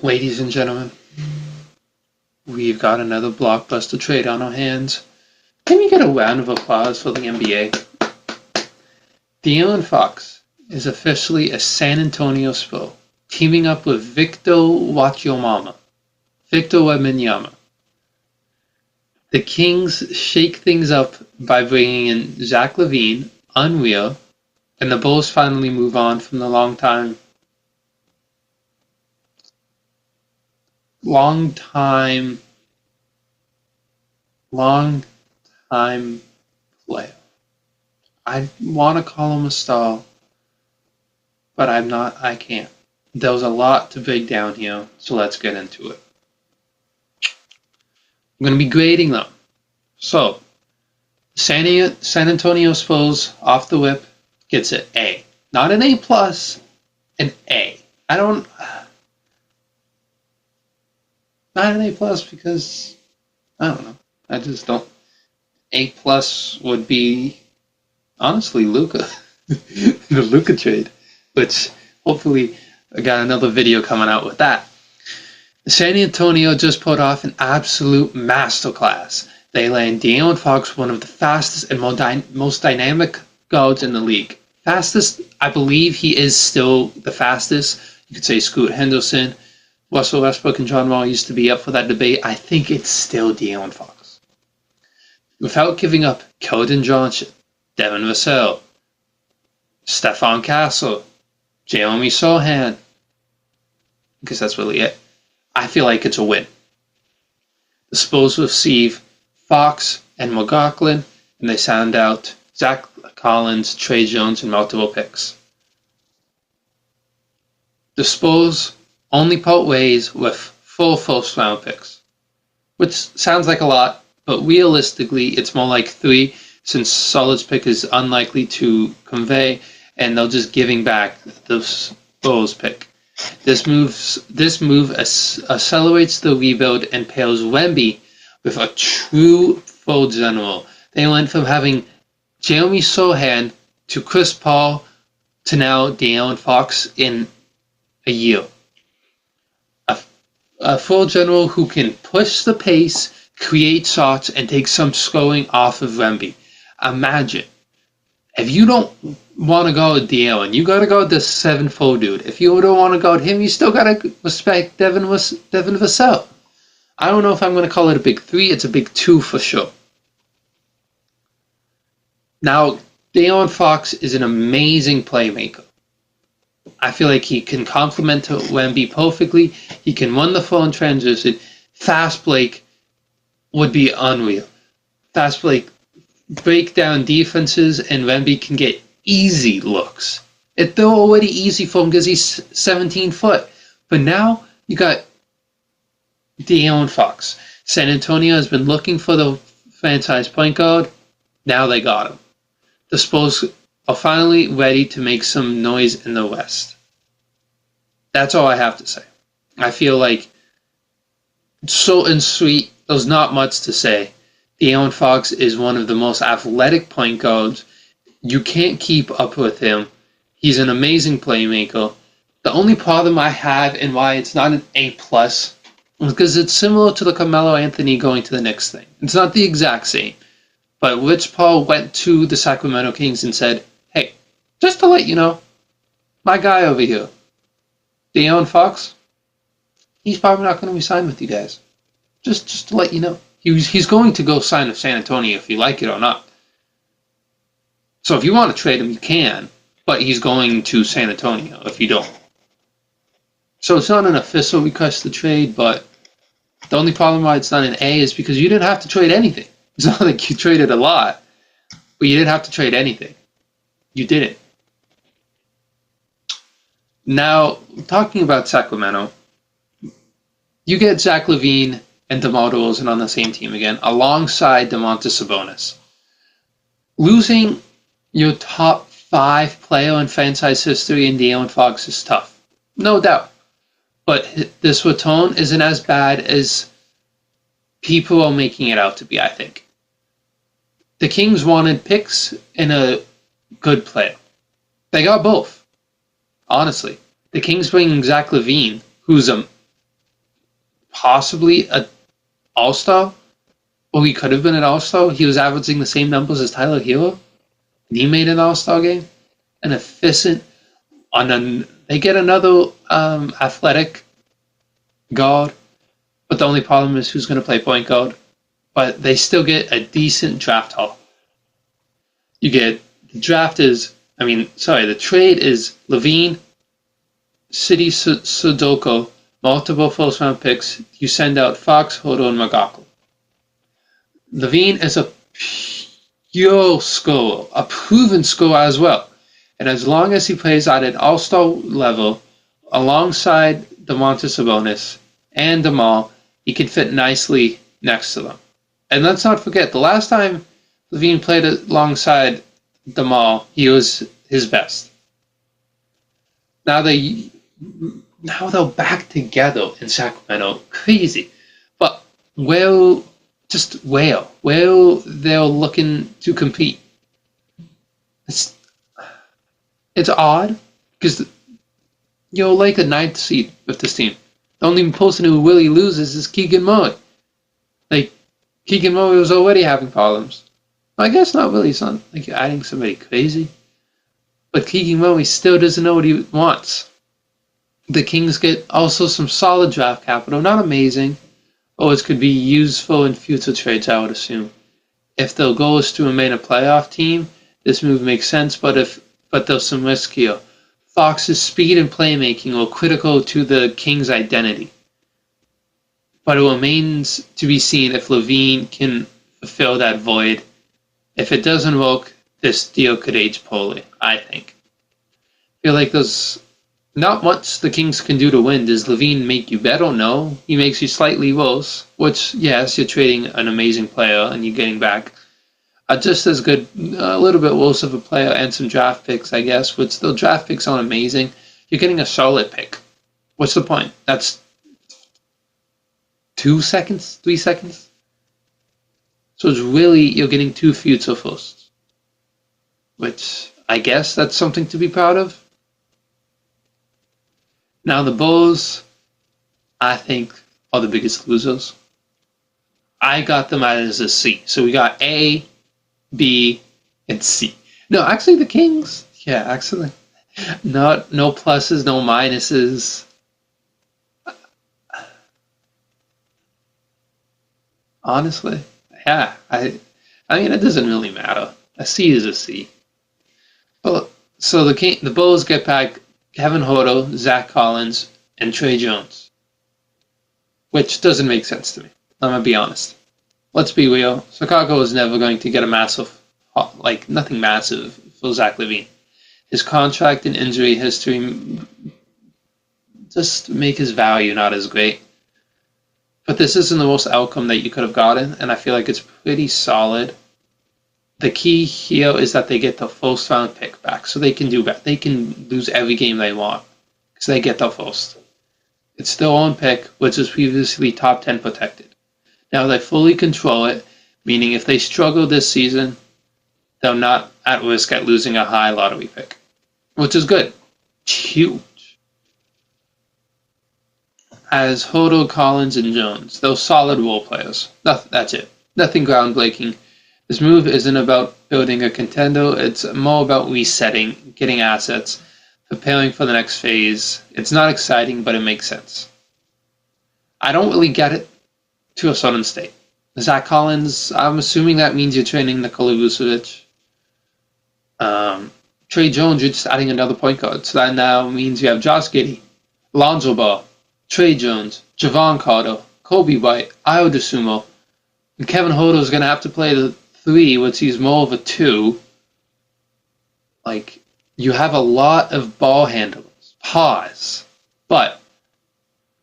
Ladies and gentlemen, we've got another blockbuster trade on our hands. Can we get a round of applause for the NBA? De'Aaron Fox is officially a San Antonio Spur, teaming up with Victor Wembanyama. The Kings shake things up by bringing in Zach LaVine, unreal, and the Bulls finally move on from the long time player. I want to call him a star, but I can't. There was a lot to break down here, so let's get into it. I'm going to be grading them. So, San Antonio Spurs off the whip gets an A. Not an A+, an A. Not an A+ because, I don't know. I just don't. A+ would be, honestly, Luka. The Luka trade, which hopefully I got another video coming out with that. San Antonio just put off an absolute masterclass. They land De'Aaron Fox, one of the fastest and most dynamic guards in the league. Fastest, I believe he is still the fastest. You could say Scoot Henderson, Russell Westbrook, and John Wall used to be up for that debate. I think it's still De'Aaron Fox. Without giving up Keldon Johnson, Devin Vassell, Stephon Castle, Jeremy Sohan, because that's really it. I feel like it's a win. The Spurs receive Fox and McLaughlin, and they sound out Zach Collins, Trey Jones, and multiple picks. The Spurs only part ways with 4 first-round picks, which sounds like a lot, but realistically it's more like 3 since Solid's pick is unlikely to convey, and they're just giving back the Spurs pick. This move accelerates the rebuild and pairs Wemby with a true full general. They went from having Jeremy Sohan to Chris Paul to now De'Aaron Fox in a year. A full general who can push the pace, create shots, and take some scoring off of Wemby. Imagine. If you don't want to guard De'Aaron, you got to guard the 7'4" dude. If you don't want to guard him, you still got to respect Devin Vassell. I don't know if I'm going to call it a big 3. It's a big 2 for sure. Now, De'Aaron Fox is an amazing playmaker. I feel like he can complement Wemby perfectly. He can run the floor in transition. Fast break would be unreal. Fast break down defenses, and Wemby can get easy looks. They're already easy for him because he's 17 foot. But now you got De'Aaron Fox. San Antonio has been looking for the franchise point guard. Now they got him. The Spurs are finally ready to make some noise in the West. That's all I have to say. I feel like it's short and sweet. There's not much to say. De'Aaron Fox is one of the most athletic point guards. You can't keep up with him. He's an amazing playmaker. The only problem I have and why it's not an A+ is because it's similar to the Carmelo Anthony going to the Knicks thing. It's not the exact same. But Rich Paul went to the Sacramento Kings and said, hey, just to let you know, my guy over here, De'Aaron Fox, he's probably not going to resign with you guys. Just to let you know. He's going to go sign with San Antonio if you like it or not. So if you want to trade him, you can, but he's going to San Antonio if you don't. So it's not an official request to trade, but the only problem why it's not an A is because you didn't have to trade anything. It's not like you traded a lot, but you didn't have to trade anything. You didn't. Now, talking about Sacramento, you get Zach LaVine and DeMar DeRozan on the same team again, alongside Domantas Sabonis. Losing your top 5 player in franchise history in De'Aaron Fox is tough, no doubt. But this return isn't as bad as people are making it out to be, I think. The Kings wanted picks and a good player. They got both. Honestly. The Kings bring Zach LaVine, who's a possibly a all-star, or he could have been an all-star. He was averaging the same numbers as Tyler Hero, and he made an all-star game. An efficient, they get another athletic guard, but the only problem is who's going to play point guard. But they still get a decent draft haul. The trade is LaVine, City Sudoku, multiple first round picks. You send out Fox, Hodo, and Magako. LaVine is a pure scorer, a proven scorer as well. And as long as he plays at an all-star level, alongside Domantas Sabonis and DeMar, he can fit nicely next to them. And let's not forget, the last time LaVine played alongside DeMar, he was his best. Now they're back together in Sacramento. Crazy. But where they're looking to compete. It's odd because you're like a ninth seed with this team. The only person who really loses is Keegan Murray. Like, Keegan Murray was already having problems. I guess not really. It's not like you're adding somebody crazy. But Keegan Murray still doesn't know what he wants. The Kings get also some solid draft capital. Not amazing. Always could be useful in future trades, I would assume. If their goal is to remain a playoff team, this move makes sense, but there's some risk here. Fox's speed and playmaking were critical to the Kings' identity. But it remains to be seen if LaVine can fulfill that void. If it doesn't work, this deal could age poorly, I think. I feel like there's not much the Kings can do to win. Does LaVine make you better? No. He makes you slightly worse, which, yes, you're trading an amazing player and you're getting back just as good, a little bit worse of a player and some draft picks, I guess, but still draft picks aren't amazing. You're getting a solid pick. What's the point? That's 2 seconds? 3 seconds? So it's really, you're getting 2 future firsts, which I guess that's something to be proud of. Now the Bulls, I think, are the biggest losers. I got them as a C. So we got A, B, and C. No, actually the Kings. Yeah, actually. No pluses, no minuses. Honestly. Yeah. I mean, it doesn't really matter. A C is a C. Well, so the Bulls get back Kevin Huerter, Zach Collins, and Trey Jones. Which doesn't make sense to me. I'm going to be honest. Let's be real. Chicago is never going to get nothing massive for Zach LaVine. His contract and injury history just make his value not as great. But this isn't the worst outcome that you could have gotten, and I feel like it's pretty solid. The key here is that they get the first round pick back, so they can do better. They can lose every game they want because they get the first. It's their own pick, which was previously top 10 protected. Now they fully control it, meaning if they struggle this season, they're not at risk at losing a high lottery pick, which is good. It's huge. As Huerter, Collins, and Jones, they're solid role players. That's it. Nothing groundbreaking. This move isn't about building a contender. It's more about resetting, getting assets, preparing for the next phase. It's not exciting, but it makes sense. I don't really get it to a certain state. Zach Collins, I'm assuming that means you're training Nikola Vucevic. Trey Jones, you're just adding another point guard. So that now means you have Josh Giddey, Lonzo Ball, Trey Jones, Javon Carter, Kobe White, Ayo Dosunmu, and Kevin Huerter is going to have to play the 3, which he's more of a 2. Like, you have a lot of ball handlers. Pause. But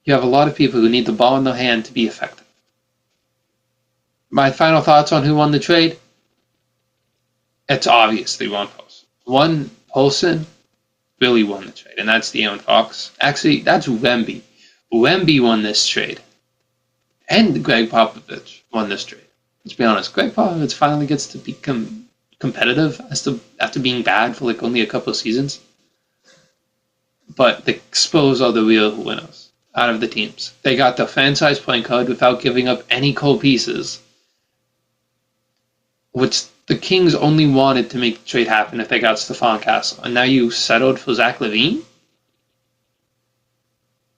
you have a lot of people who need the ball in their hand to be effective. My final thoughts on who won the trade? It's obviously one person. One person really won the trade, and that's De'Aaron Fox. Actually, that's Wemby. Wemby won this trade. And Greg Popovich won this trade. Let's be honest, Greg Popovich finally gets to become competitive after being bad for like only a couple of seasons. But the Spurs are the real winners. out of the teams. They got the fan-sized point guard without giving up any core pieces, which the Kings only wanted to make the trade happen if they got Stephon Castle. And now you settled for Zach LaVine?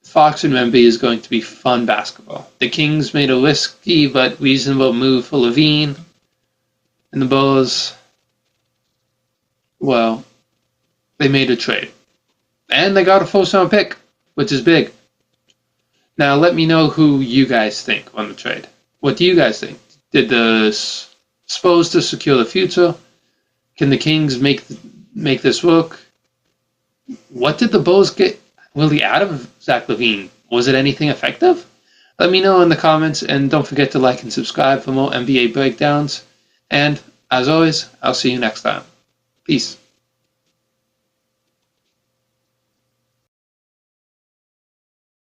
Fox and Wemby is going to be fun basketball. The Kings made a risky but reasonable move for LaVine. And the Bulls, well, they made a trade. And they got a first-round pick, which is big. Now, let me know who you guys think on the trade. What do you guys think? Did the Spurs to secure the future? Can the Kings make this work? What did the Bulls get really out of Zach LaVine? Was it anything effective? Let me know in the comments, and don't forget to like and subscribe for more NBA breakdowns. And, as always, I'll see you next time. Peace.